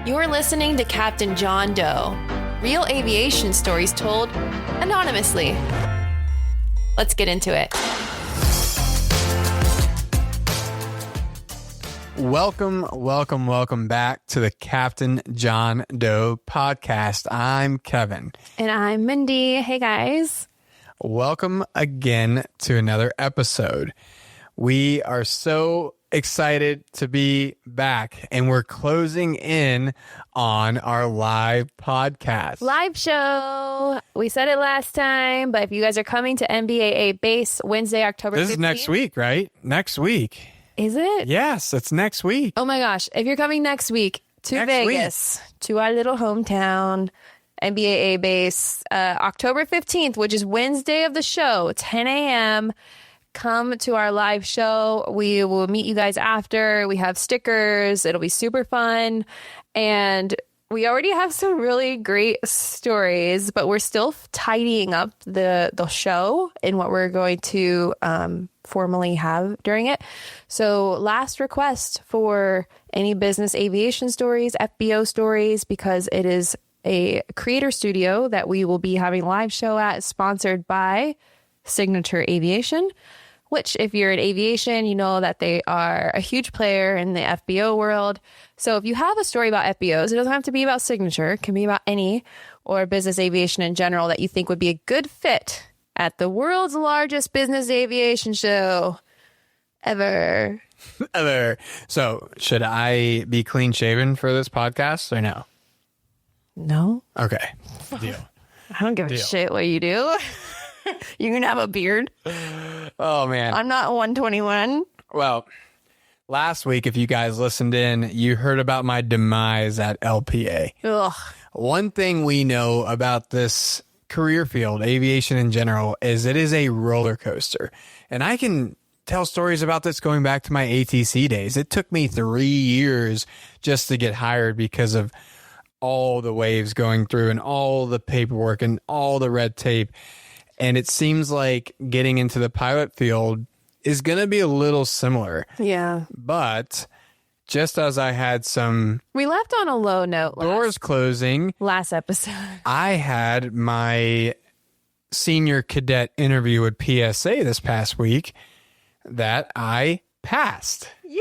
You're listening to Captain John Doe, real aviation stories told anonymously. Let's get into it. Welcome back to the Captain John Doe podcast. I'm Kevin. And I'm Mindy. Hey, guys. Welcome again to another episode. We are so excited to be back, and we're closing in on our live podcast. Live show. We said it last time, but if you guys are coming to MBAA base Wednesday, October 15th. This is next week, right? Next week. Is it? Yes, it's next week. Oh my gosh. If you're coming next week to Vegas, to our little hometown, MBAA base, October 15th, which is Wednesday of the show, 10 a.m., come to our live show. We will meet you guys after. We have stickers. It'll be super fun. And we already have some really great stories, but we're still tidying up the show and what we're going to formally have during it. So last request for any business aviation stories, FBO stories, because it is a creator studio that we will be having a live show at, sponsored by Signature Aviation, which if you're in aviation, you know that they are a huge player in the FBO world. So if you have a story about FBOs, it doesn't have to be about Signature. It can be about any or business aviation in general that you think would be a good fit at the world's largest business aviation show ever. So should I be clean shaven for this podcast or no? No. Okay. Deal. I don't give a shit what you do. You're going to have a beard. Oh, man. I'm not 121. Well, last week, if you guys listened in, you heard about my demise at LPA. Ugh. One thing we know about this career field, aviation in general, is it is a roller coaster. And I can tell stories about this going back to my ATC days. It took me 3 years just to get hired because of all the waves going through and all the paperwork and all the red tape. And it seems like getting into the pilot field is going to be a little similar. Yeah. But just as I had some... We left on a low note doors closing. Last episode. I had my senior cadet interview with PSA this past week that I passed. Yeah!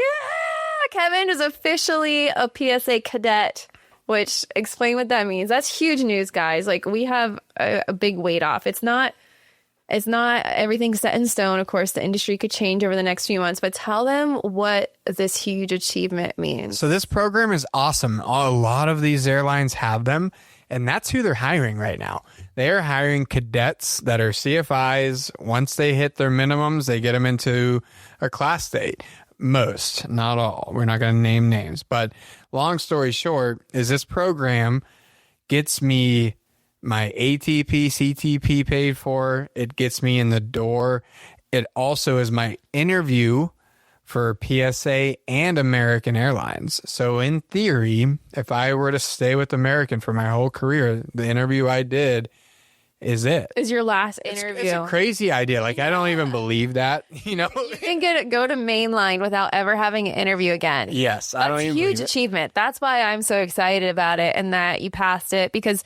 Kevin is officially a PSA cadet. Which, explain what that means. That's huge news, guys. Like, we have a big weight off. It's not everything set in stone. Of course, the industry could change over the next few months, but tell them what this huge achievement means. So this program is awesome. A lot of these airlines have them, and that's who they're hiring right now. They are hiring cadets that are CFIs. Once they hit their minimums, they get them into a class state. Most, not all. We're not going to name names, but long story short is this program gets me my ATP, CTP paid for. It gets me in the door. It also is my interview for PSA and American Airlines. So in theory, if I were to stay with American for my whole career, the interview I did is it. Is your last interview. It's a crazy idea. Like, I don't even believe that, you know. You can go to mainline without ever having an interview again. Yes, I don't even believe it. That's a huge achievement. That's why I'm so excited about it and that you passed it, because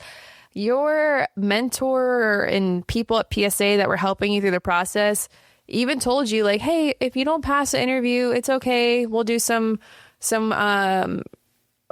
your mentor and people at PSA that were helping you through the process even told you, like, hey, if you don't pass the interview, it's okay. We'll do some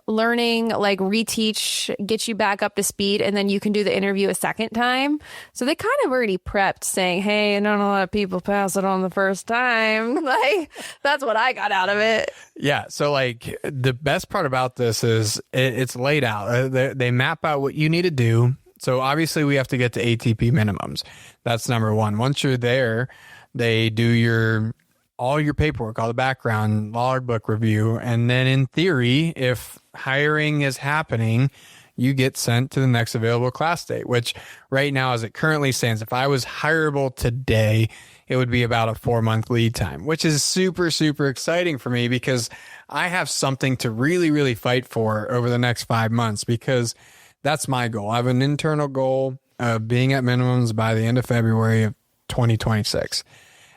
learning, like reteach, get you back up to speed, and then you can do the interview a second time. So they kind of already prepped, saying, hey, not a lot of people pass it on the first time. Like, that's what I got out of it. Yeah. So like the best part about this is it's laid out. They map out what you need to do. So obviously we have to get to ATP minimums. That's number one. Once you're there, they do all your paperwork, all the background, logbook review. And then in theory, if hiring is happening, you get sent to the next available class date, which right now, as it currently stands, if I was hireable today, it would be about a 4-month lead time, which is super, super exciting for me because I have something to really, really fight for over the next 5 months, because that's my goal. I have an internal goal of being at minimums by the end of February of 2026.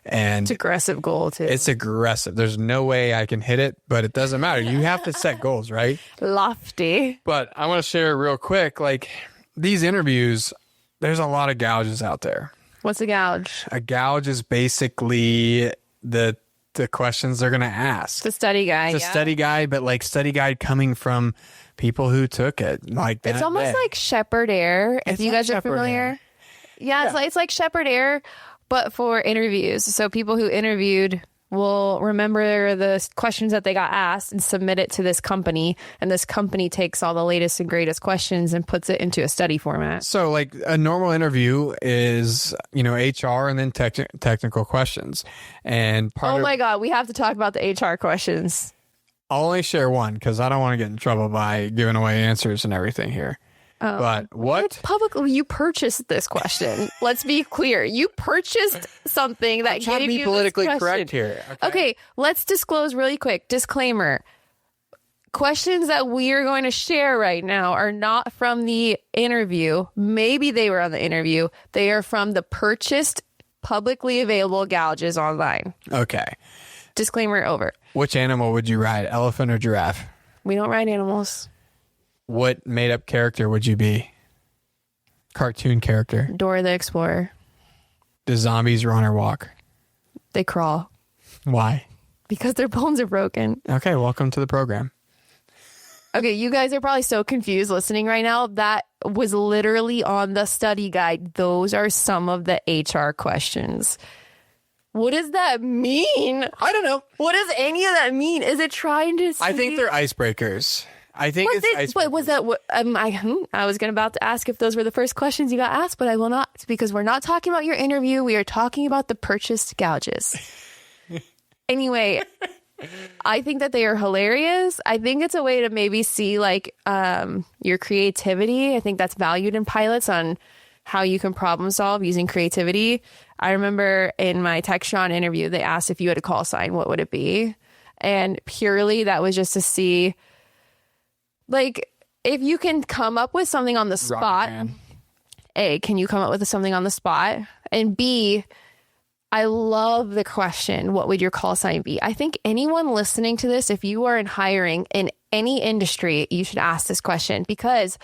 And it's aggressive goal too. It's aggressive. There's no way I can hit it, but it doesn't matter. You have to set goals, right? Lofty. But I want to share real quick, like these interviews, there's a lot of gouges out there. What's a gouge? A gouge is basically the questions they're going to ask. The study guide. It's a study guide, but like study guide coming from people who took it. Like that it's almost day. like Shepherd Air. If It's you like guys are Shepherd familiar. Air. Yeah, it's like Shepherd Air, but for interviews. So people who interviewed will remember the questions that they got asked and submit it to this company. And this company takes all the latest and greatest questions and puts it into a study format. So like a normal interview is, HR and then technical questions. And Oh my God, we have to talk about the HR questions. I'll only share one because I don't want to get in trouble by giving away answers and everything here. But what? Publicly, you purchased this question. Let's be clear. You purchased something that trying to gave be you politically this question. correct here. Okay, let's disclose really quick. Disclaimer. Questions that we are going to share right now are not from the interview. Maybe they were on the interview. They are from the purchased, publicly available gouges online. Okay. Disclaimer over. Which animal would you ride, elephant or giraffe? We don't ride animals. What made-up character would you be? Cartoon character. Dora the Explorer. Do zombies run or walk? They crawl Why? because their bones are broken. Okay, welcome to the program. Okay, you guys are probably so confused listening right now. That was literally on the study guide. Those are some of the HR questions. What does that mean? I don't know. What does any of that mean? Is it trying to I think they're icebreakers. I think it's icebreakers. But was that what I was about to ask if those were the first questions you got asked, but I will not, because we're not talking about your interview. We are talking about the purchased gouges. Anyway, I think that they are hilarious. I think it's a way to maybe see like your creativity. I think that's valued in pilots on how you can problem solve using creativity. I remember in my Textron interview, they asked if you had a call sign, what would it be? And purely that was just to see, like, if you can come up with something on the spot. A, can you come up with something on the spot? And B, I love the question, what would your call sign be? I think anyone listening to this, if you are in hiring in any industry, you should ask this question, because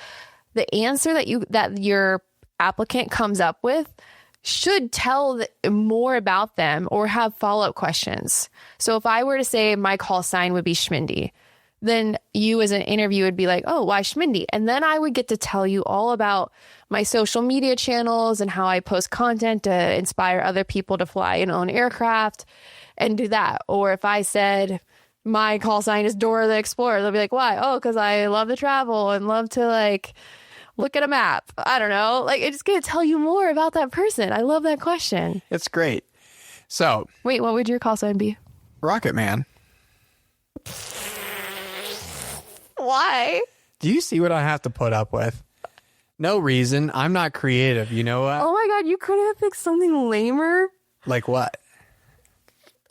the answer that your applicant comes up with should tell more about them or have follow-up questions. So if I were to say my call sign would be Schmindy, then you as an interview would be like, oh, why Schmindy? And then I would get to tell you all about my social media channels and how I post content to inspire other people to fly and own aircraft and do that. Or if I said my call sign is Dora the Explorer, they'll be like, why? Oh, because I love to travel and love to like look at a map. I don't know. Like, it's going to tell you more about that person. I love that question. It's great. So, wait, what would your call sign be? Rocket Man. Why? Do you see what I have to put up with? No reason. I'm not creative. You know what? Oh my God, you could have picked something lamer. Like what?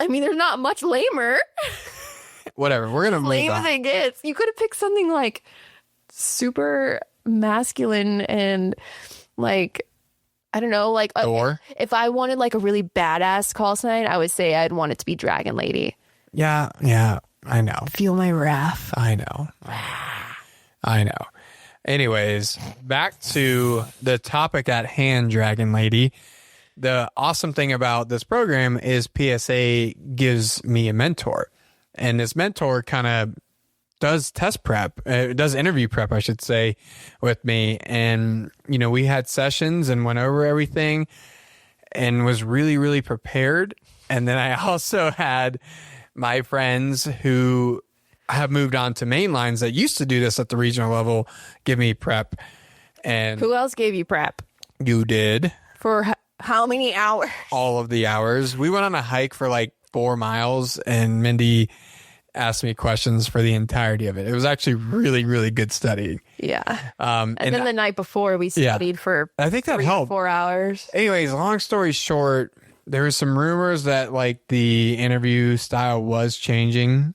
I mean, there's not much lamer. Whatever. We're going to move on. Lame as it gets. You could have picked something like super masculine and like, I don't know, like Thor? If I wanted like a really badass call sign, I would say I'd want it to be Dragon Lady. Yeah, I know. Feel my wrath. I know. Anyways, back to the topic at hand, Dragon Lady. The awesome thing about this program is PSA gives me a mentor. And this mentor kind of does does interview prep, I should say, with me. And, we had sessions and went over everything and was really, really prepared. And then I also had my friends who have moved on to main lines that used to do this at the regional level give me prep. And who else gave you prep? You did. For how many hours? All of the hours. We went on a hike for like 4 miles and Mindy asked me questions for the entirety of it. It was actually really, really good studying. Yeah. And then the night before we studied for I think that 3 helped. 4 hours. Anyways, long story short, there was some rumors that like the interview style was changing.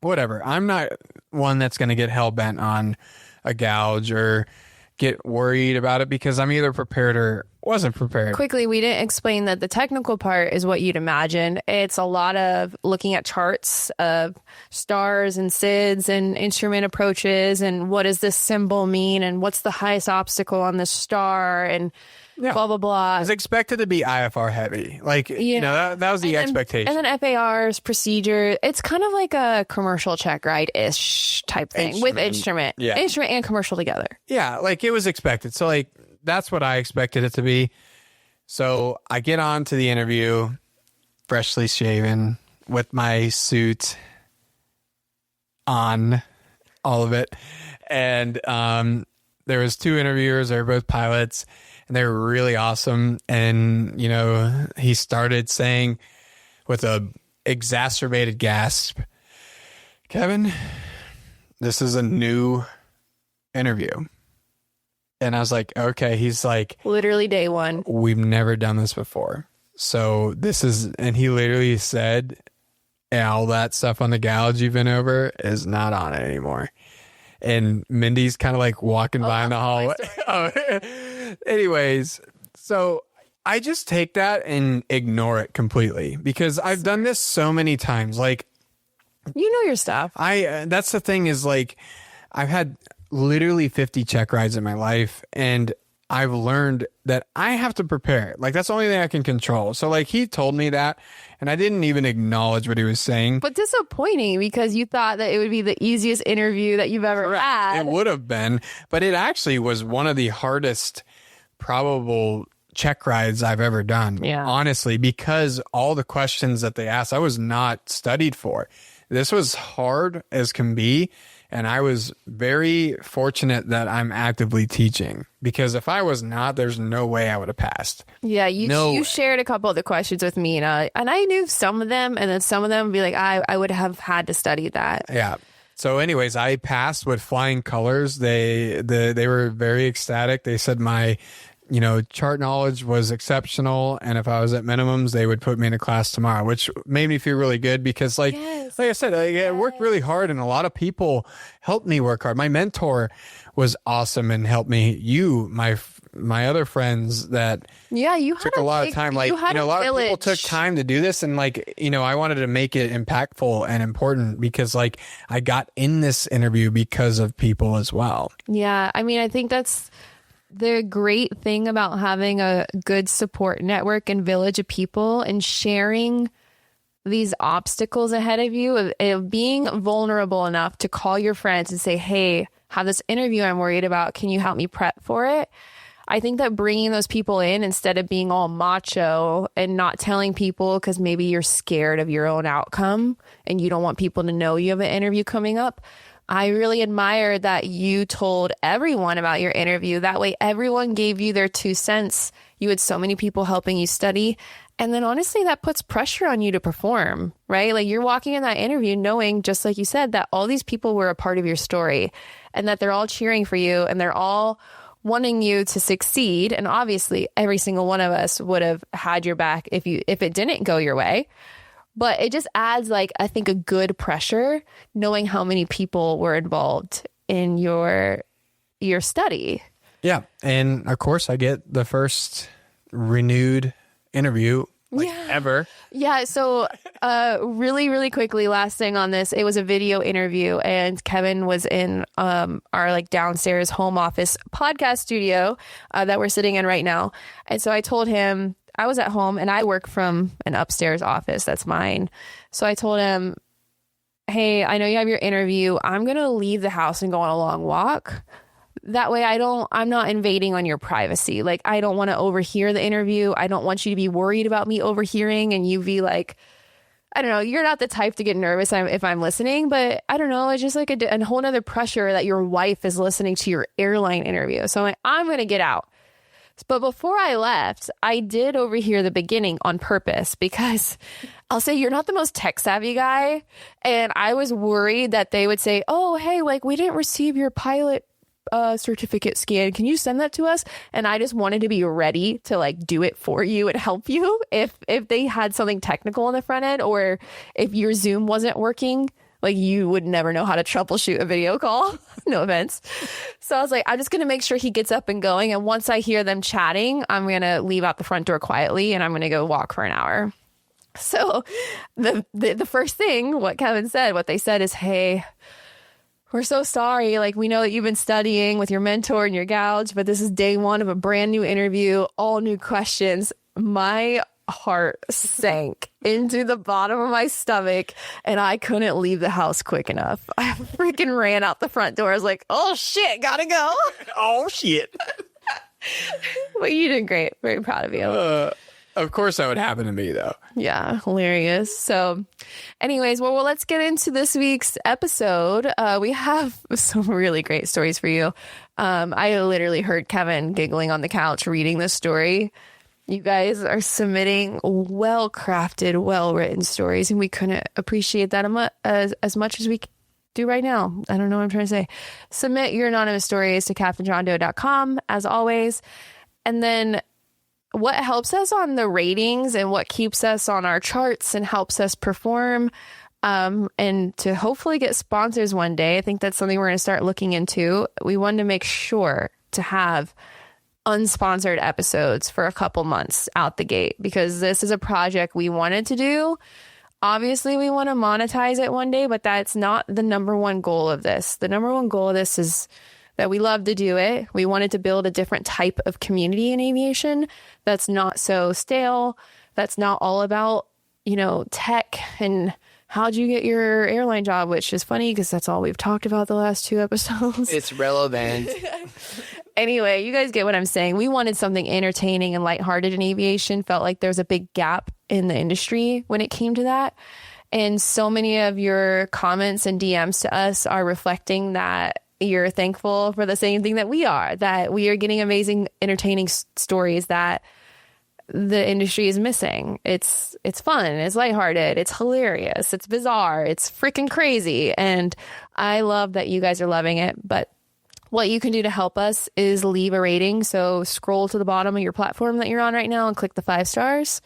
Whatever. I'm not one that's going to get hell bent on a gouge or get worried about it because I'm either prepared or wasn't prepared. Quickly, we didn't explain that the technical part is what you'd imagine. It's a lot of looking at charts of stars and SIDS and instrument approaches and what does this symbol mean and what's the highest obstacle on this star and blah, blah, blah. It's expected to be IFR heavy. Like, that was the expectation. And then FAR's procedure, it's kind of like a commercial check ride-ish type thing with instrument. Yeah. Instrument and commercial together. Yeah, like it was expected. So like, that's what I expected it to be. So I get on to the interview, freshly shaven, with my suit on, all of it. And there was 2 interviewers. They were both pilots, and they were really awesome. And, he started saying with a exacerbated gasp, Kevin, this is a new interview. And I was like, okay. He's like, literally day one. We've never done this before. So this is, and he literally said, all that stuff on the gouge you've been over is not on it anymore. And Mindy's kind of like walking by in the hallway. Anyways, so I just take that and ignore it completely because I've done this so many times. Like, you know your stuff. That's the thing is like, I've had literally 50 check rides in my life, and I've learned that I have to prepare. Like, that's the only thing I can control. So like, he told me that, and I didn't even acknowledge what he was saying. But disappointing because you thought that it would be the easiest interview that you've ever had. It would have been, but it actually was one of the hardest probable check rides I've ever done. Yeah. Honestly, because all the questions that they asked, I was not studied for. This was hard as can be. And I was very fortunate that I'm actively teaching, because if I was not, there's no way I would have passed. Yeah, you shared a couple of the questions with me, and I knew some of them, and then some of them would be like, I would have had to study that. Yeah. So anyways, I passed with flying colors. They were very ecstatic. They said my chart knowledge was exceptional, and if I was at minimums, they would put me in a class tomorrow, which made me feel really good because, like I said, I worked really hard, and a lot of people helped me work hard. My mentor was awesome and helped me. My other friends that you took a lot of time. Like, a lot of people took time to do this, and like, I wanted to make it impactful and important because like I got in this interview because of people as well. Yeah, I mean, I think that's the great thing about having a good support network and village of people and sharing these obstacles ahead of you, of being vulnerable enough to call your friends and say, hey, have this interview I'm worried about. Can you help me prep for it? I think that bringing those people in instead of being all macho and not telling people because maybe you're scared of your own outcome and you don't want people to know you have an interview coming up. I really admire that you told everyone about your interview. That way, everyone gave you their 2 cents. You had so many people helping you study. And then honestly, that puts pressure on you to perform, right? Like, you're walking in that interview knowing, just like you said, that all these people were a part of your story and that they're all cheering for you and they're all wanting you to succeed. And obviously, every single one of us would have had your back if it didn't go your way. But it just adds, like, I think, a good pressure knowing how many people were involved in your study. Yeah. And of course, I get the first renewed interview ever. Yeah. So really, really quickly, last thing on this, it was a video interview, and Kevin was in our like downstairs home office podcast studio that we're sitting in right now. And so I told him, I was at home and I work from an upstairs office. That's mine. So I told him, hey, I know you have your interview. I'm going to leave the house and go on a long walk. That way I'm not invading on your privacy. Like, I don't want to overhear the interview. I don't want you to be worried about me overhearing and you be like, I don't know, you're not the type to get nervous if I'm listening, but I don't know. It's just like a whole nother pressure that your wife is listening to your airline interview. So I'm like, I'm going to get out. But before I left, I did overhear the beginning on purpose because I'll say you're not the most tech savvy guy. And I was worried that they would say, oh, hey, like, we didn't receive your pilot certificate scan. Can you send that to us? And I just wanted to be ready to like do it for you and help you if they had something technical on the front end, or if your Zoom wasn't working Like, you would never know how to troubleshoot a video call. No offense. So I was like, I'm just going to make sure he gets up and going. And once I hear them chatting, I'm going to leave out the front door quietly and I'm going to go walk for an hour. So the first thing, what they said is, hey, we're so sorry. Like, we know that you've been studying with your mentor and your gouge, but this is day one of a brand new interview, all new questions. My heart sank into the bottom of my stomach and I couldn't leave the house quick enough. I freaking ran out the front door. I was like, oh shit, gotta go. Oh shit. But you did great. Very proud of you. Of course that would happen to me though. Yeah, hilarious. So anyways, well, let's get into this week's episode. We have some really great stories for you. I literally heard Kevin giggling on the couch reading this story. You guys are submitting well-crafted, well-written stories, and we couldn't appreciate that as much as we do right now. I don't know what I'm trying to say. Submit your anonymous stories to CaptainJohnDoe.com, as always. And then what helps us on the ratings and what keeps us on our charts and helps us perform and to hopefully get sponsors one day, I think that's something we're going to start looking into. We wanted to make sure to have unsponsored episodes for a couple months out the gate because this is a project we wanted to do. Obviously, we want to monetize it one day, but that's not the number one goal of this. The number one goal of this is that we love to do it. We wanted to build a different type of community in aviation that's not so stale, that's not all about, tech and how'd you get your airline job, which is funny because that's all we've talked about the last 2 episodes. It's relevant. Anyway, you guys get what I'm saying. We wanted something entertaining and lighthearted in aviation. Felt like there was a big gap in the industry when it came to that. And so many of your comments and DMs to us are reflecting that you're thankful for the same thing that we are getting amazing, entertaining stories that the industry is missing. It's fun. It's lighthearted. It's hilarious. It's bizarre. It's freaking crazy. And I love that you guys are loving it. But what you can do to help us is leave a rating. So scroll to the bottom of your platform that you're on right now and click the 5 stars.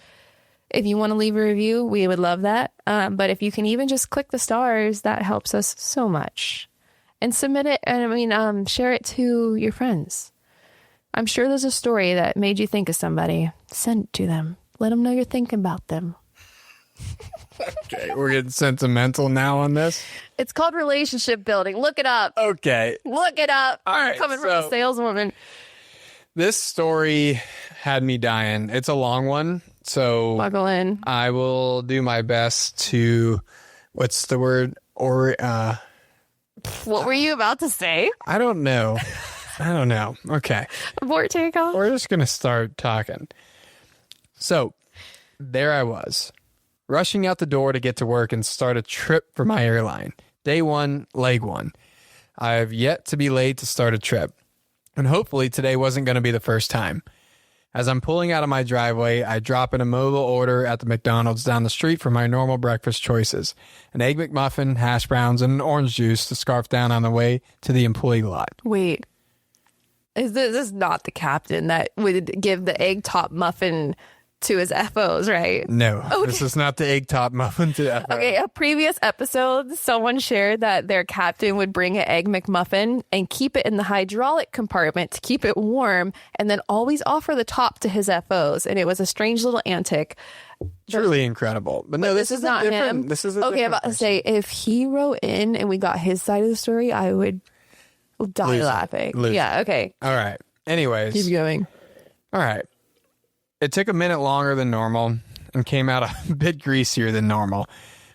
If you want to leave a review, we would love that. But if you can even just click the stars, that helps us so much. And submit it, and share it to your friends. I'm sure there's a story that made you think of somebody. Send it to them. Let them know you're thinking about them. Okay, we're getting sentimental now on this. It's called relationship building. Look it up. Okay. Look it up. All right. Coming from a saleswoman. This story had me dying. It's a long one, so buckle in. I will do my best to, what's the word? What were you about to say? I don't know. Okay. Abort takeoff. We're just going to start talking. So there I was, rushing out the door to get to work and start a trip for my airline. Day 1, leg 1. I've yet to be late to start a trip, and hopefully today wasn't going to be the first time. As I'm pulling out of my driveway, I drop in a mobile order at the McDonald's down the street for my normal breakfast choices. An egg McMuffin, hash browns, and an orange juice to scarf down on the way to the employee lot. Wait. Is this not the captain that would give the egg top muffin to his FOs, right? No, okay. This is not the egg top muffin to FO. Okay, a previous episode, someone shared that their captain would bring an egg McMuffin and keep it in the hydraulic compartment to keep it warm and then always offer the top to his FOs. And it was a strange little antic. Truly incredible. But no, this is not him. This is okay, I'm about to say, if he wrote in and we got his side of the story, I would die laughing. Yeah, okay. All right. Anyways. Keep going. All right. It took a minute longer than normal and came out a bit greasier than normal,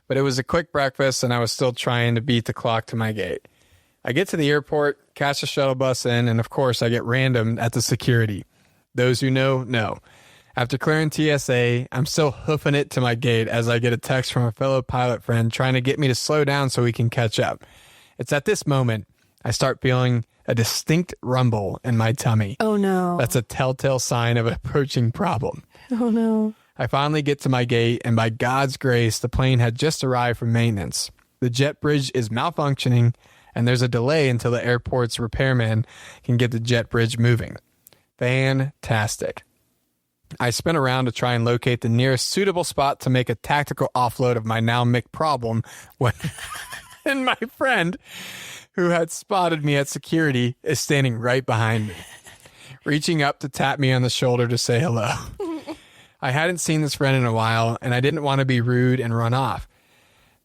but it was a quick breakfast and I was still trying to beat the clock to my gate. I get to the airport, catch the shuttle bus in, and of course I get randomed at the security. Those who know. After clearing TSA, I'm still hoofing it to my gate as I get a text from a fellow pilot friend trying to get me to slow down so we can catch up. It's at this moment I start feeling a distinct rumble in my tummy. Oh, no. That's a telltale sign of an approaching problem. Oh, no. I finally get to my gate, and by God's grace, the plane had just arrived from maintenance. The jet bridge is malfunctioning, and there's a delay until the airport's repairman can get the jet bridge moving. Fantastic. I spin around to try and locate the nearest suitable spot to make a tactical offload of my now Mick problem when And my friend, who had spotted me at security, is standing right behind me, reaching up to tap me on the shoulder to say hello. I hadn't seen this friend in a while, and I didn't want to be rude and run off,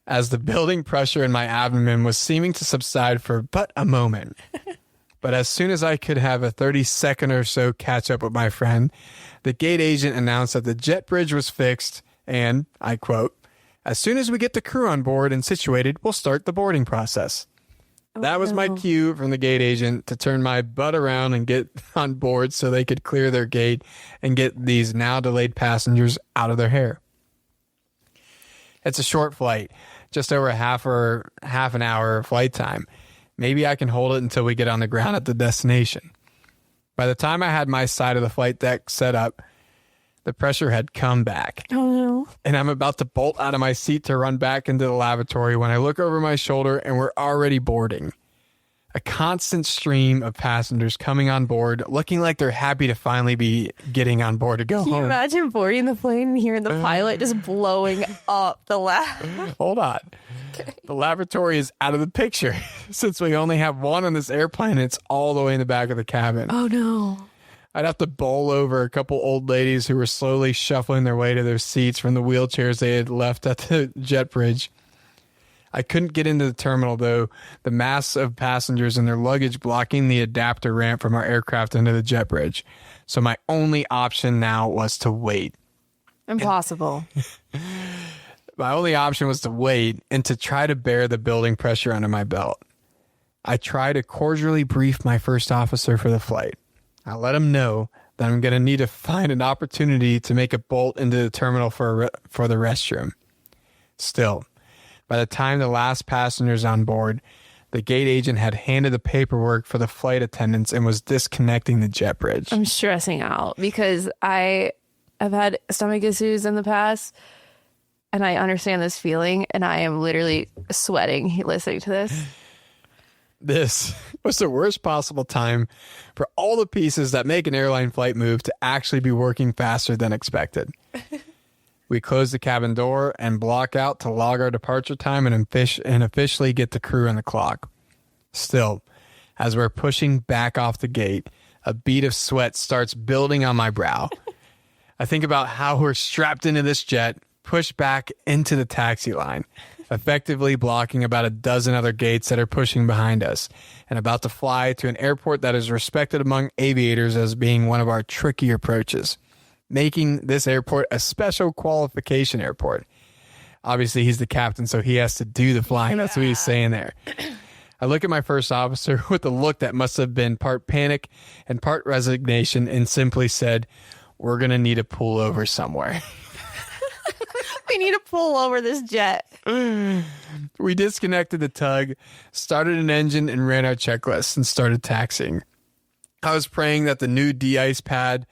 as the building pressure in my abdomen was seeming to subside for but a moment. But as soon as I could have a 30-second or so catch up with my friend, the gate agent announced that the jet bridge was fixed and, I quote, "As soon as we get the crew on board and situated, we'll start the boarding process." That was my cue from the gate agent to turn my butt around and get on board so they could clear their gate and get these now delayed passengers out of their hair. It's a short flight, just over half an hour flight time. Maybe I can hold it until we get on the ground at the destination. By the time I had my side of the flight deck set up, the pressure had come back. Oh, no. And I'm about to bolt out of my seat to run back into the lavatory when I look over my shoulder and we're already boarding. A constant stream of passengers coming on board, looking like they're happy to finally be getting on board to go Can you home. imagine boarding the plane and hearing the pilot just blowing up the lab? Hold on. Okay. The lavatory is out of the picture since we only have one on this airplane. It's all the way in the back of the cabin. Oh, no. I'd have to bowl over a couple old ladies who were slowly shuffling their way to their seats from the wheelchairs they had left at the jet bridge. I couldn't get into the terminal, though, the mass of passengers and their luggage blocking the adapter ramp from our aircraft into the jet bridge. So my only option now was to wait. Impossible. My only option was to wait and to try to bear the building pressure under my belt. I tried to cordially brief my first officer for the flight. I let him know that I'm going to need to find an opportunity to make a bolt into the terminal for the restroom. Still, by the time the last passenger's on board, the gate agent had handed the paperwork for the flight attendants and was disconnecting the jet bridge. I'm stressing out because I have had stomach issues in the past, and I understand this feeling, and I am literally sweating listening to this. This was the worst possible time for all the pieces that make an airline flight move to actually be working faster than expected. We close the cabin door and block out to log our departure time and officially get the crew on the clock. Still, as we're pushing back off the gate, a bead of sweat starts building on my brow. I think about how we're strapped into this jet, pushed back into the taxi line, effectively blocking about a dozen other gates that are pushing behind us, and about to fly to an airport that is respected among aviators as being one of our trickier approaches, making this airport a special qualification airport. Obviously, he's the captain, so he has to do the flying. That's what he's saying there. I look at my first officer with a look that must have been part panic and part resignation and simply said, "We're going to need to pull over somewhere." We need to pull over this jet. We disconnected the tug, started an engine, and ran our checklist and started taxiing. I was praying that the new de-ice pad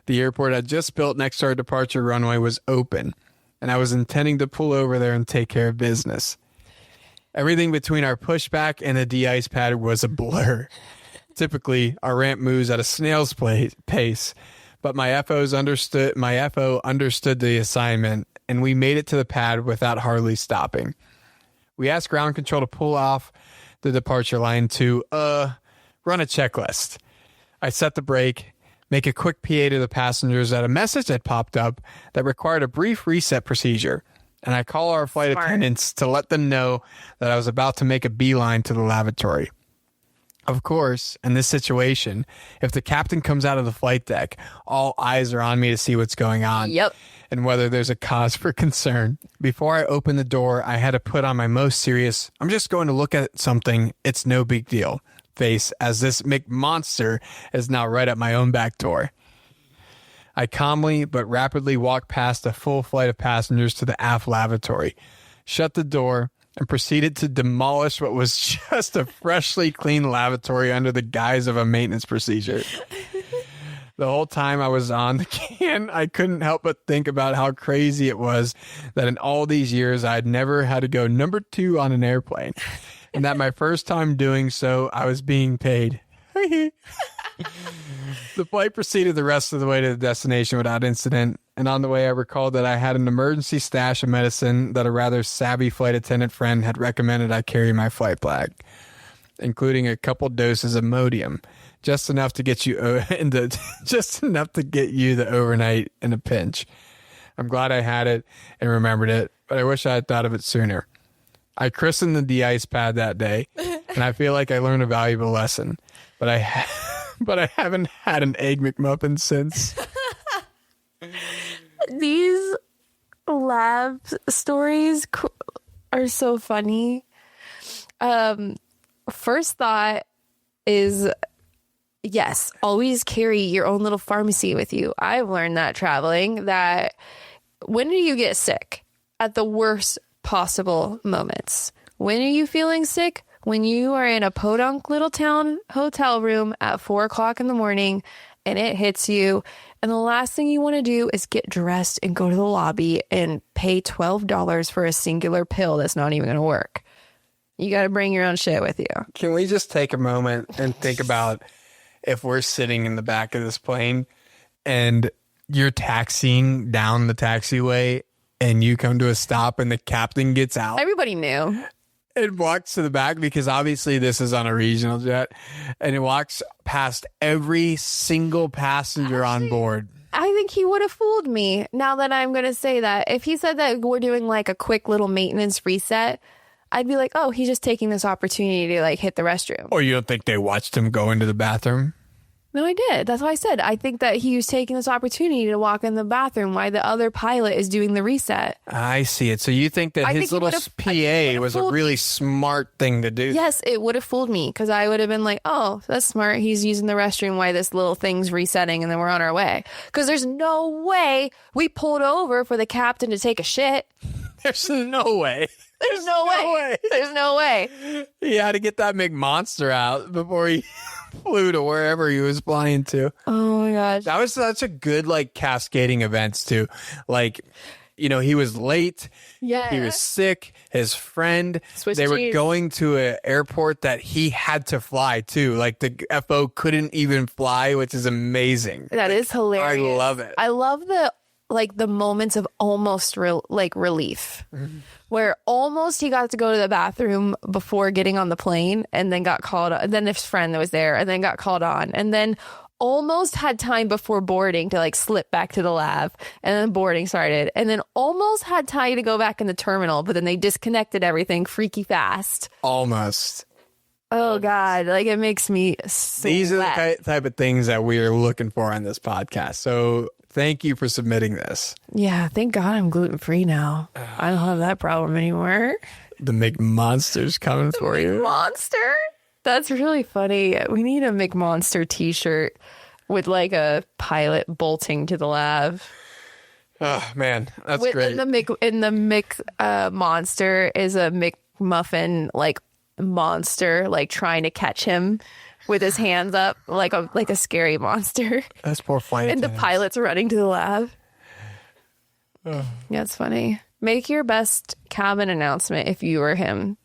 the airport had just built next to our departure runway was open, and I was intending to pull over there and take care of business. Everything between our pushback and the de-ice pad was a blur. Typically, our ramp moves at a snail's pace, but my FO understood the assignment, and we made it to the pad without hardly stopping. We asked ground control to pull off the departure line to run a checklist. I set the brake, make a quick PA to the passengers that a message had popped up that required a brief reset procedure, and I call our flight attendants to let them know that I was about to make a beeline to the lavatory. Of course, in this situation, if the captain comes out of the flight deck, all eyes are on me to see what's going on. Yep. And whether there's a cause for concern. Before I opened the door, I had to put on my most serious, "I'm just going to look at something, it's no big deal" face, as this McMonster is now right at my own back door. I calmly but rapidly walked past a full flight of passengers to the aft lavatory, shut the door, and proceeded to demolish what was just a freshly cleaned lavatory under the guise of a maintenance procedure. The whole time I was on the can, I couldn't help but think about how crazy it was that in all these years I'd never had to go number 2 on an airplane, and that my first time doing so, I was being paid. The flight proceeded the rest of the way to the destination without incident, and on the way I recalled that I had an emergency stash of medicine that a rather savvy flight attendant friend had recommended I carry my flight bag, including a couple doses of Modium, just enough to get you the overnight in a pinch. I'm glad I had it and remembered it, but I wish I had thought of it sooner. I christened the de-ice pad that day, and I feel like I learned a valuable lesson, but I haven't had an egg McMuffin since. These lab stories are so funny. First thought is, yes, always carry your own little pharmacy with you. I've learned that traveling, that when do you get sick? At the worst possible moments. When are you feeling sick? When you are in a podunk little town hotel room at 4 o'clock in the morning and it hits you, and the last thing you want to do is get dressed and go to the lobby and pay $12 for a singular pill that's not even going to work. You got to bring your own shit with you. Can we just take a moment and think about if we're sitting in the back of this plane and you're taxiing down the taxiway and you come to a stop and the captain gets out? Everybody knew. It walks to the back, because obviously this is on a regional jet, and it walks past every single passenger on board. I think he would have fooled me. Now that I'm going to say that, if he said that we're doing like a quick little maintenance reset, I'd be like, oh, he's just taking this opportunity to like hit the restroom. Or you don't think they watched him go into the bathroom? No, I did. That's why I said I think that he was taking this opportunity to walk in the bathroom while the other pilot is doing the reset. I see it. So you think that his little PA was a really smart thing to do? Yes, it would have fooled me, because I would have been like, oh, that's smart. He's using the restroom while this little thing's resetting and then we're on our way. Because there's no way we pulled over for the captain to take a shit. There's no way. There's no way. There's no way. He had to get that McMonster out before he flew to wherever he was flying to. Oh my gosh. That was such a good like cascading events too. Like, you know, he was late. Yeah. He was sick. His friend. Swiss they cheese. were going to an airport that he had to fly to. Like the FO couldn't even fly, which is amazing. That is hilarious. I love it. I love the moments of almost relief, where almost he got to go to the bathroom before getting on the plane and then got called on. And then his friend was there and then got called on, and then almost had time before boarding to like slip back to the lab, and then boarding started, and then almost had time to go back in the terminal, but then they disconnected everything freaky fast. Almost. Oh God, like it makes me sweat. These are the type of things that we are looking for on this podcast. So thank you for submitting this. Yeah, thank God I'm gluten-free now. I don't have that problem anymore. The McMonster's coming for you. Monster? That's really funny. We need a McMonster t-shirt with like a pilot bolting to the lab. Oh man, that's great. In the McMonster is a McMuffin like monster, like trying to catch him with his hands up like a scary monster. That's poor flight And the pilot's running to the lab. Yeah, it's funny. Make your best cabin announcement if you were him.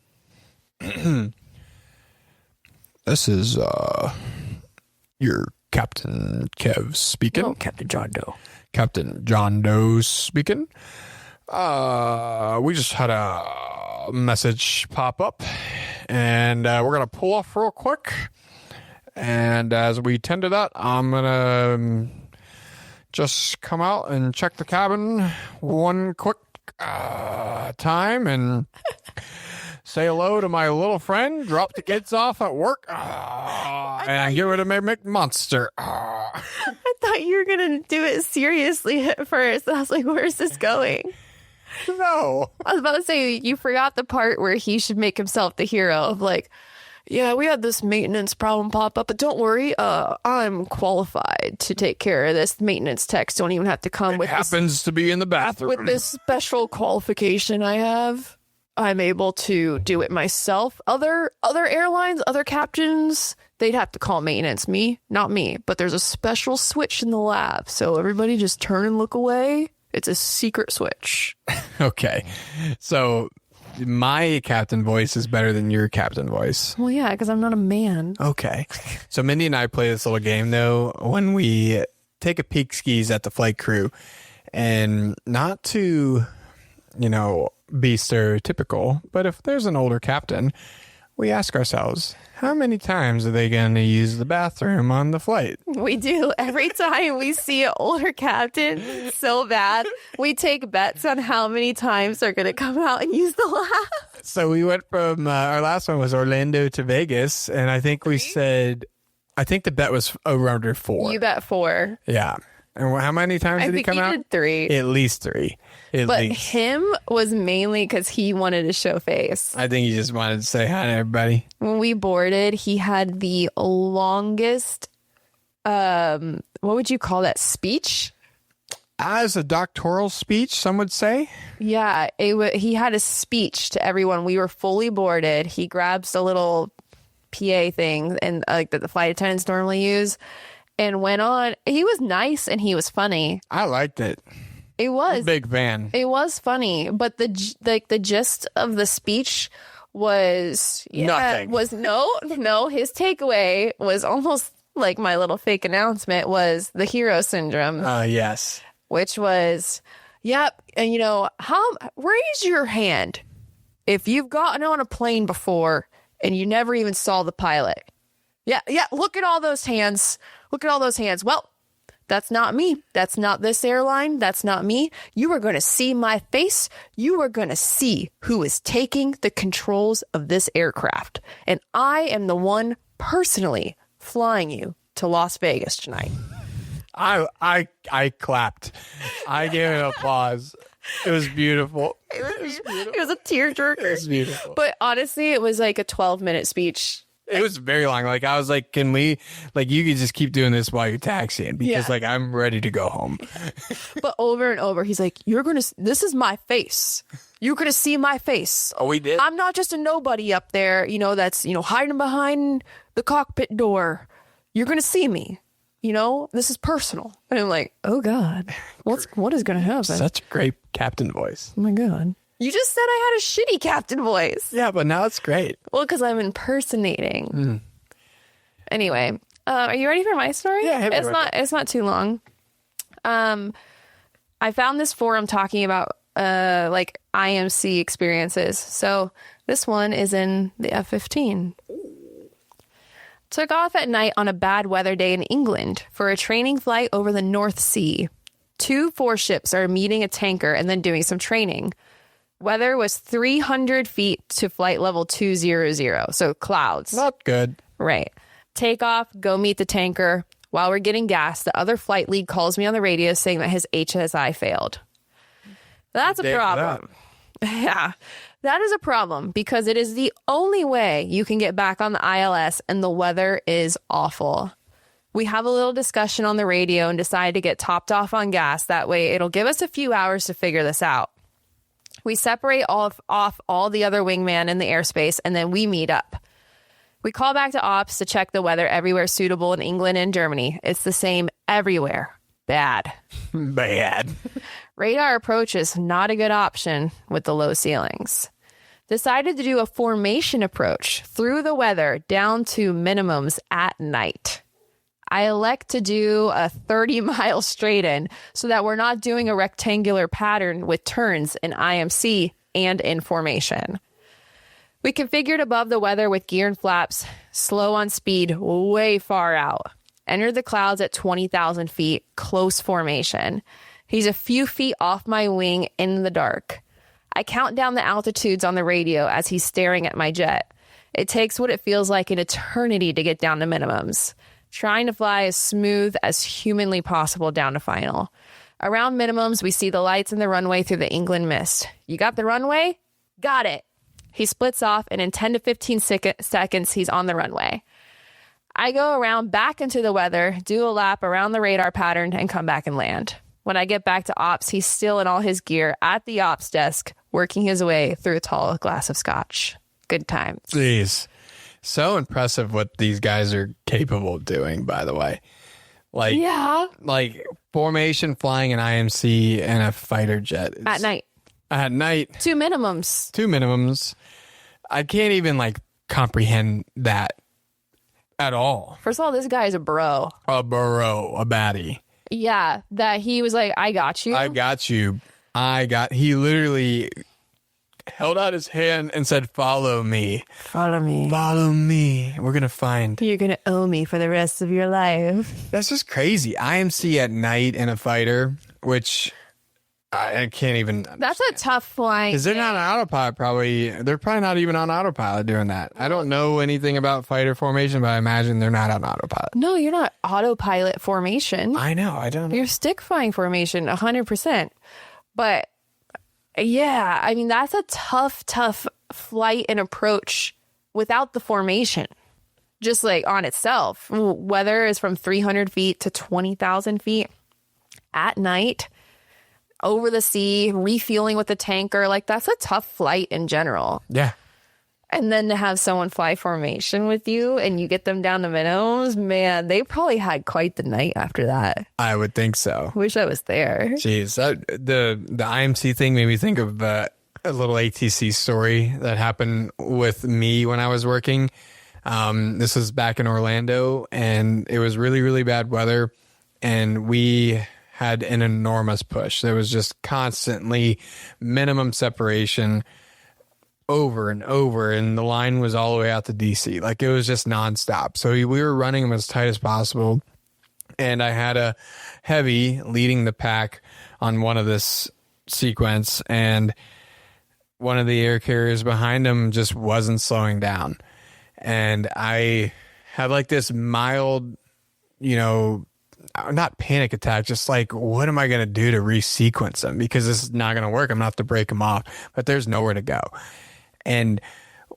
This is your Captain Kev speaking. Oh, Captain John Doe. Captain John Doe speaking. We just had a message pop up, and we're going to pull off real quick. And as we tend to that, I'm going to just come out and check the cabin one quick time and say hello to my little friend, drop the kids off at work, and give it a McMonster. I thought you were going to do it seriously at first. I was like, where's this going? No. I was about to say, you forgot the part where he should make himself the hero of like, yeah, we had this maintenance problem pop up, but don't worry, I'm qualified to take care of this. Maintenance techs don't even have to come with happens to be in the bathroom. With this special qualification I have, I'm able to do it myself. Other airlines, other captains, they'd have to call maintenance. Me, not me. But there's a special switch in the lab, so everybody just turn and look away. It's a secret switch. Okay, so my captain voice is better than your captain voice. Well, yeah, because I'm not a man. Okay. So Mindy and I play this little game, though, when we take a peek skis at the flight crew, And not to, be stereotypical, but if there's an older captain, we ask ourselves, how many times are they going to use the bathroom on the flight? We do. Every time we see an older captain, it's so bad. We take bets on how many times they're going to come out and use the lab. So we went from, our last one was Orlando to Vegas, and I think we said, I think the bet was around 4. You bet 4. Yeah. And how many times did he come out? I think he did 3. At least 3. But him was mainly because he wanted to show face. I think he just wanted to say hi to everybody. When we boarded, he had the longest, what would you call that, speech? As a doctoral speech, some would say. Yeah, he had a speech to everyone. We were fully boarded. He grabs a little PA thing and like that the flight attendants normally use and went on. He was nice and he was funny. I liked it. It was. I'm a big fan. It was funny, but the gist of the speech was nothing. No. His takeaway was almost like my little fake announcement was the hero syndrome. Yes. Which was, yep. And raise your hand if you've gotten on a plane before and you never even saw the pilot. Yeah. Look at all those hands. Well, that's not me. That's not this airline. That's not me. You are going to see my face. You are going to see who is taking the controls of this aircraft. And I am the one personally flying you to Las Vegas tonight. I clapped. I gave an applause. It was beautiful. It was a tearjerker. It was beautiful. But honestly, it was like a 12-minute speech. It was very long. Like, I was like, can we, like, you could just keep doing this while you're taxiing because, like, I'm ready to go home. But over and over, he's like, this is my face. You're going to see my face. Oh, we did? I'm not just a nobody up there, that's, hiding behind the cockpit door. You're going to see me. This is personal. And I'm like, oh, God, what is going to happen? Such a great captain voice. Oh, my God. You just said I had a shitty captain voice. Yeah, but now it's great. Well, because I'm impersonating. Anyway, are you ready for my story? Yeah, it's not too long. I found this forum talking about like IMC experiences. So this one is in the F-15. Took off at night on a bad weather day in England for a training flight over the North Sea. 2 4-ships are meeting a tanker and then doing some training. Weather was 300 feet to flight level 200, so clouds. Not good. Right. Take off, go meet the tanker. While we're getting gas, the other flight lead calls me on the radio saying that his HSI failed. That's a problem. Yeah, that is a problem because it is the only way you can get back on the ILS and the weather is awful. We have a little discussion on the radio and decide to get topped off on gas. That way it'll give us a few hours to figure this out. We separate off all the other wingman in the airspace, and then we meet up. We call back to ops to check the weather everywhere suitable in England and Germany. It's the same everywhere. Bad. Bad. Radar approach is not a good option with the low ceilings. Decided to do a formation approach through the weather down to minimums at night. I elect to do a 30-mile straight in so that we're not doing a rectangular pattern with turns in IMC and in formation. We configured above the weather with gear and flaps, slow on speed, way far out. Entered the clouds at 20,000 feet, close formation. He's a few feet off my wing in the dark. I count down the altitudes on the radio as he's staring at my jet. It takes what it feels like an eternity to get down to minimums. Trying to fly as smooth as humanly possible down to final. Around minimums, we see the lights in the runway through the England mist. You got the runway? Got it. He splits off, and in 10 to 15 seconds, he's on the runway. I go around back into the weather, do a lap around the radar pattern, and come back and land. When I get back to ops, he's still in all his gear at the ops desk, working his way through a tall glass of scotch. Good times. Jeez. So impressive what these guys are capable of doing, by the way. Like, yeah. Like formation flying an IMC and a fighter jet. At night. At night. 2 minimums. 2 minimums. I can't even comprehend that at all. First of all, this guy is a bro. A baddie. Yeah, that he was like, I got you. I got you. He literally held out his hand and said, follow me. Follow me. Follow me. We're going to find. You're going to owe me for the rest of your life. That's just crazy. IMC at night in a fighter, which I can't even understand. That's a tough flying. Because they're not on autopilot, probably. They're probably not even on autopilot doing that. I don't know anything about fighter formation, but I imagine they're not on autopilot. No, you're not autopilot formation. I know. I don't know. You're stick flying formation, 100%. But yeah, I mean, that's a tough flight and approach without the formation. Just like on itself. Weather is from 300 feet to 20,000 feet at night, over the sea, refueling with the tanker. Like, that's a tough flight in general. Yeah. And then to have someone fly formation with you and you get them down to minimums, man, they probably had quite the night after that. I would think so. Wish I was there. Jeez, the IMC thing made me think of a little ATC story that happened with me when I was working. This was back in Orlando, and it was really, really bad weather, and we had an enormous push. There was just constantly minimum separation over and over, and the line was all the way out to DC. Like, it was just nonstop. So we were running them as tight as possible, and I had a heavy leading the pack on one of this sequence, and one of the air carriers behind him just wasn't slowing down. And I had like this mild, not panic attack, just like, what am I going to do to resequence them? Because this is not going to work. I'm going to have to break them off, but there's nowhere to go. And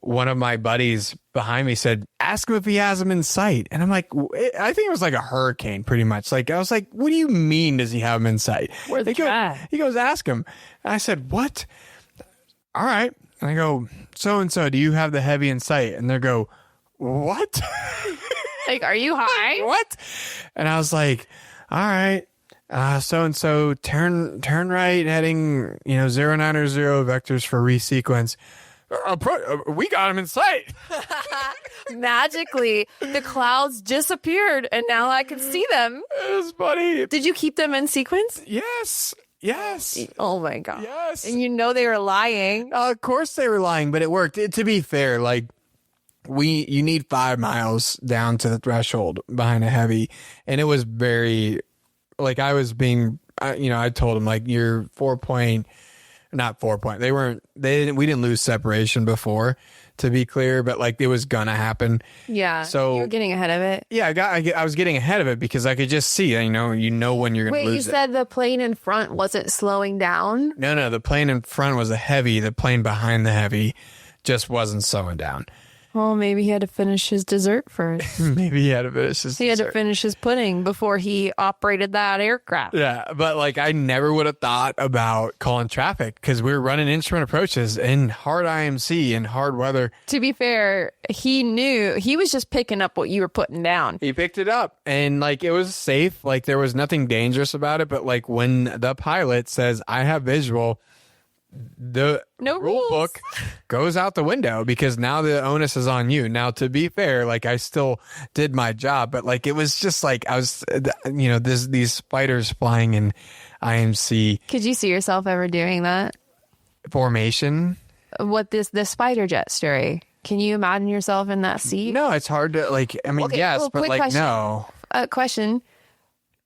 one of my buddies behind me said, ask him if he has them in sight. And I'm like, I think it was like a hurricane, pretty much. Like, I was like, what do you mean does he have them in sight? Where's the track? He goes, ask him. And I said, what? All right. And I go, so-and-so, do you have the heavy in sight? And they go, what? Like, are you high? What? And I was like, all right. So-and-so, turn right, heading, 090 vectors for resequence. We got him in sight. Magically, the clouds disappeared, and now I can see them. It was funny. Did you keep them in sequence? Yes. Oh my God. Yes. And they were lying. Of course they were lying, but it worked. To be fair, like, you need 5 miles down to the threshold behind a heavy, and it was very, like, I was being, I told him, like, you're 4 point. Not 4 point. We didn't lose separation before, to be clear, but like, it was gonna happen. Yeah. So you were getting ahead of it. Yeah, I was getting ahead of it because I could just see, when you're gonna lose it. Wait, you said the plane in front wasn't slowing down? No, the plane in front was a heavy. The plane behind the heavy just wasn't slowing down. Well, maybe he had to finish his dessert first. Maybe he had to finish his He had to finish his pudding before he operated that aircraft. Yeah, but like, I never would have thought about calling traffic because we were running instrument approaches in hard IMC and hard weather. To be fair, he knew. He was just picking up what you were putting down. He picked it up, and like, it was safe. Like, there was nothing dangerous about it. But like, when the pilot says, I have visual, the rule book goes out the window because now the onus is on you. Now, to be fair, like, I still did my job, but like, it was just like, I was, these fighters flying in IMC. Could you see yourself ever doing that? Formation? What this spider jet story? Can you imagine yourself in that seat? No, it's hard to, like, I mean, okay, yes, well, but like, question. No. Question.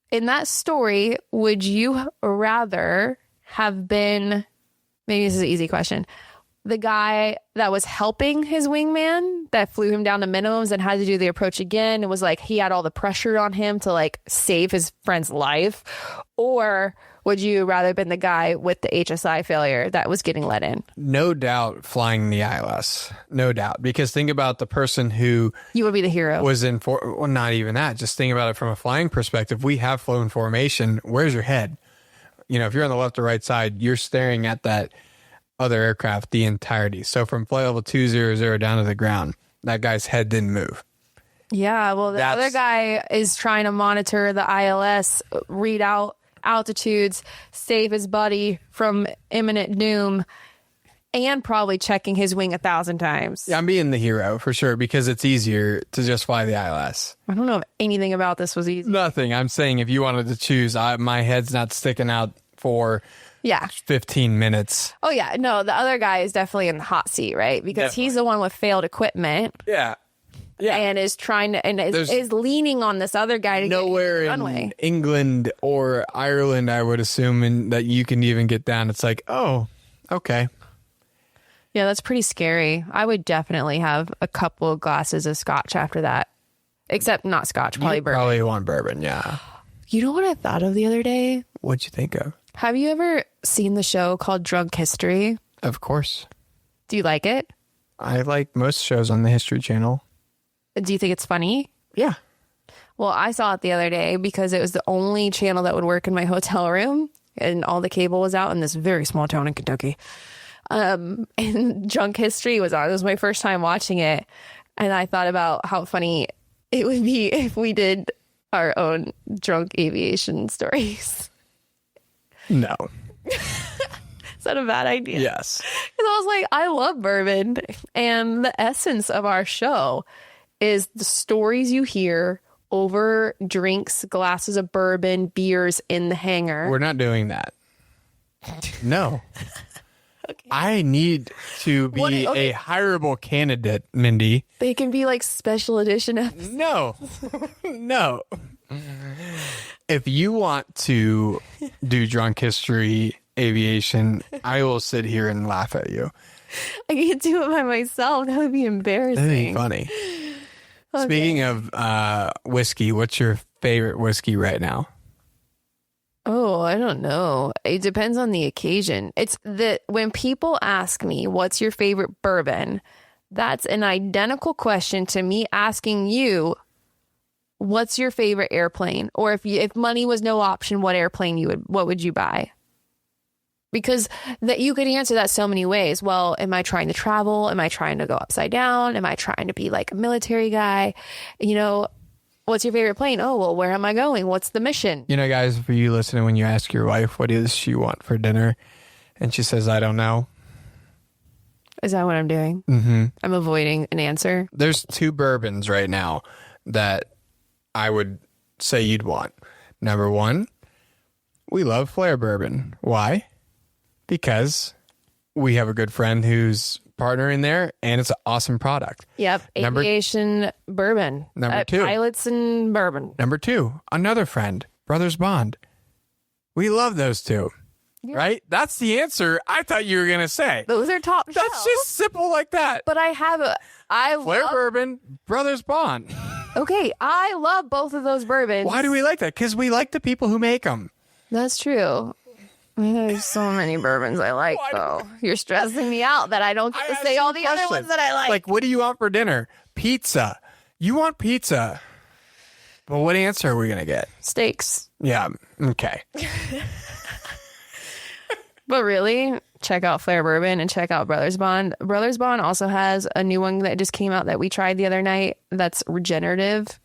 In that story, would you rather have been, maybe this is an easy question, the guy that was helping his wingman that flew him down to minimums and had to do the approach again? It was like he had all the pressure on him to like save his friend's life. Or would you rather been the guy with the HSI failure that was getting let in? No doubt flying the ILS. No doubt. Because think about the person who... You would be the hero. Was in... well, not even that. Just think about it from a flying perspective. We have flown formation. Where's your head? If you're on the left or right side, you're staring at that other aircraft the entirety. So from flight level 200 down to the ground, that guy's head didn't move. Yeah, well, the other guy is trying to monitor the ILS, read out altitudes, save his buddy from imminent doom. and probably checking his wing 1,000 times. Yeah, I'm being the hero for sure because it's easier to just fly the ILS. I don't know if anything about this was easy. Nothing. I'm saying if you wanted to choose, my head's not sticking out for 15 minutes. Oh, yeah. No, the other guy is definitely in the hot seat, right? Because he's the one with failed equipment. Yeah. Yeah. And is trying to, and is leaning on this other guy to nowhere get the runway. In England or Ireland, I would assume, and that you can even get down. It's like, oh, okay. Yeah, that's pretty scary. I would definitely have a couple of glasses of scotch after that. Except not scotch, probably bourbon. Probably want bourbon, yeah. You know what I thought of the other day? What'd you think of? Have you ever seen the show called Drunk History? Of course. Do you like it? I like most shows on the History Channel. Do you think it's funny? Yeah. Well, I saw it the other day because it was the only channel that would work in my hotel room, and all the cable was out in this very small town in Kentucky. And Drunk History was on. It was my first time watching it, and I thought about how funny it would be if we did our own drunk aviation stories. No. Is that a bad idea? Yes. Because I was like, I love bourbon, and the essence of our show is the stories you hear over drinks, glasses of bourbon, beers in the hangar. We're not doing that. No. Okay. I need to be a hireable candidate, Mindy. They can be like special edition episodes. No. No. If you want to do Drunk History Aviation, I will sit here and laugh at you. I can't do it by myself. That would be embarrassing. That'd be funny. Okay. Speaking of whiskey, what's your favorite whiskey right now? Oh, I don't know. It depends on the occasion. It's that when people ask me, what's your favorite bourbon? That's an identical question to me asking you, what's your favorite airplane? Or if money was no option, what would you buy? Because that you could answer that so many ways. Well, am I trying to travel? Am I trying to go upside down? Am I trying to be like a military guy? You know, what's your favorite plane? Oh, well, where am I going? What's the mission? You know, guys, for you listening, when you ask your wife, what does she want for dinner? And she says, I don't know. Is that what I'm doing? Mm-hmm. I'm avoiding an answer. There's 2 bourbons right now that I would say you'd want. Number 1, we love Flair bourbon. Why? Because we have a good friend who's partnering there, and it's an awesome product. Yep. Aviation bourbon. Number 2. Pilots and bourbon. Number 2, another friend, Brothers Bond. We love those 2. Yeah. Right? That's the answer I thought you were going to say. Those are top shelf. That's just simple like that. But Flair bourbon, Brothers Bond. Okay, I love both of those bourbons. Why do we like that? Because we like the people who make them. That's true. There's so many bourbons I like, though. You're stressing me out that I don't get to say all the other ones that I like. Like, what do you want for dinner? Pizza. You want pizza. Well, what answer are we going to get? Steaks. Yeah. Okay. But really, check out Flair Bourbon and check out Brothers Bond. Brothers Bond also has a new one that just came out that we tried the other night that's regenerative.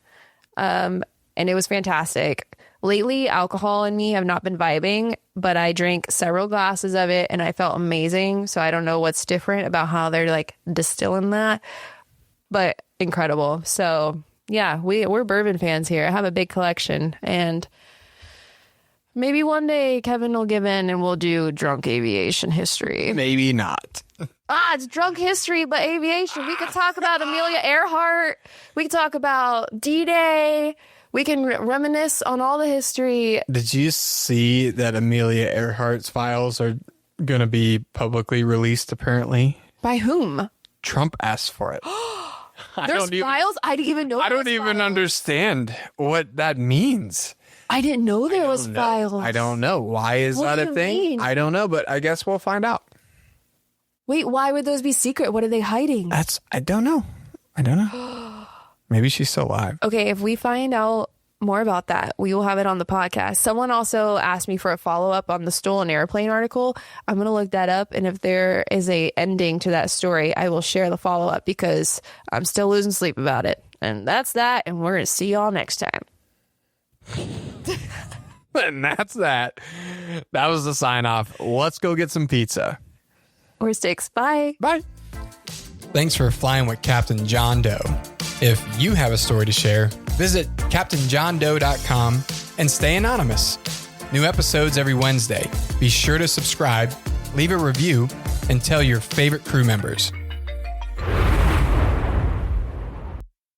And it was fantastic. Lately, alcohol and me have not been vibing, but I drank several glasses of it and I felt amazing. So I don't know what's different about how they're like distilling that, but incredible. So yeah, we're bourbon fans here. I have a big collection, and maybe one day Kevin will give in and we'll do drunk aviation history. Maybe not. It's drunk history, but aviation. We could talk about Amelia Earhart. We could talk about D-Day. We can reminisce on all the history. Did you see that Amelia Earhart's files are going to be publicly released, apparently? By whom? Trump asked for it. There's files? I didn't even know. I don't even understand what that means. I didn't know there was files. I don't know. Why is that a thing? Mean? I don't know, but I guess we'll find out. Wait, why would those be secret? What are they hiding? I don't know. Maybe she's still alive. Okay, if we find out more about that, we will have it on the podcast. Someone also asked me for a follow-up on the stolen airplane article. I'm going to look that up, and if there is a ending to that story, I will share the follow-up because I'm still losing sleep about it. And that's that, and we're going to see y'all next time. And that's that. That was the sign-off. Let's go get some pizza. Or steaks. Bye. Bye. Thanks for flying with Captain John Doe. If you have a story to share, visit CaptainJohnDoe.com and stay anonymous. New episodes every Wednesday. Be sure to subscribe, leave a review, and tell your favorite crew members.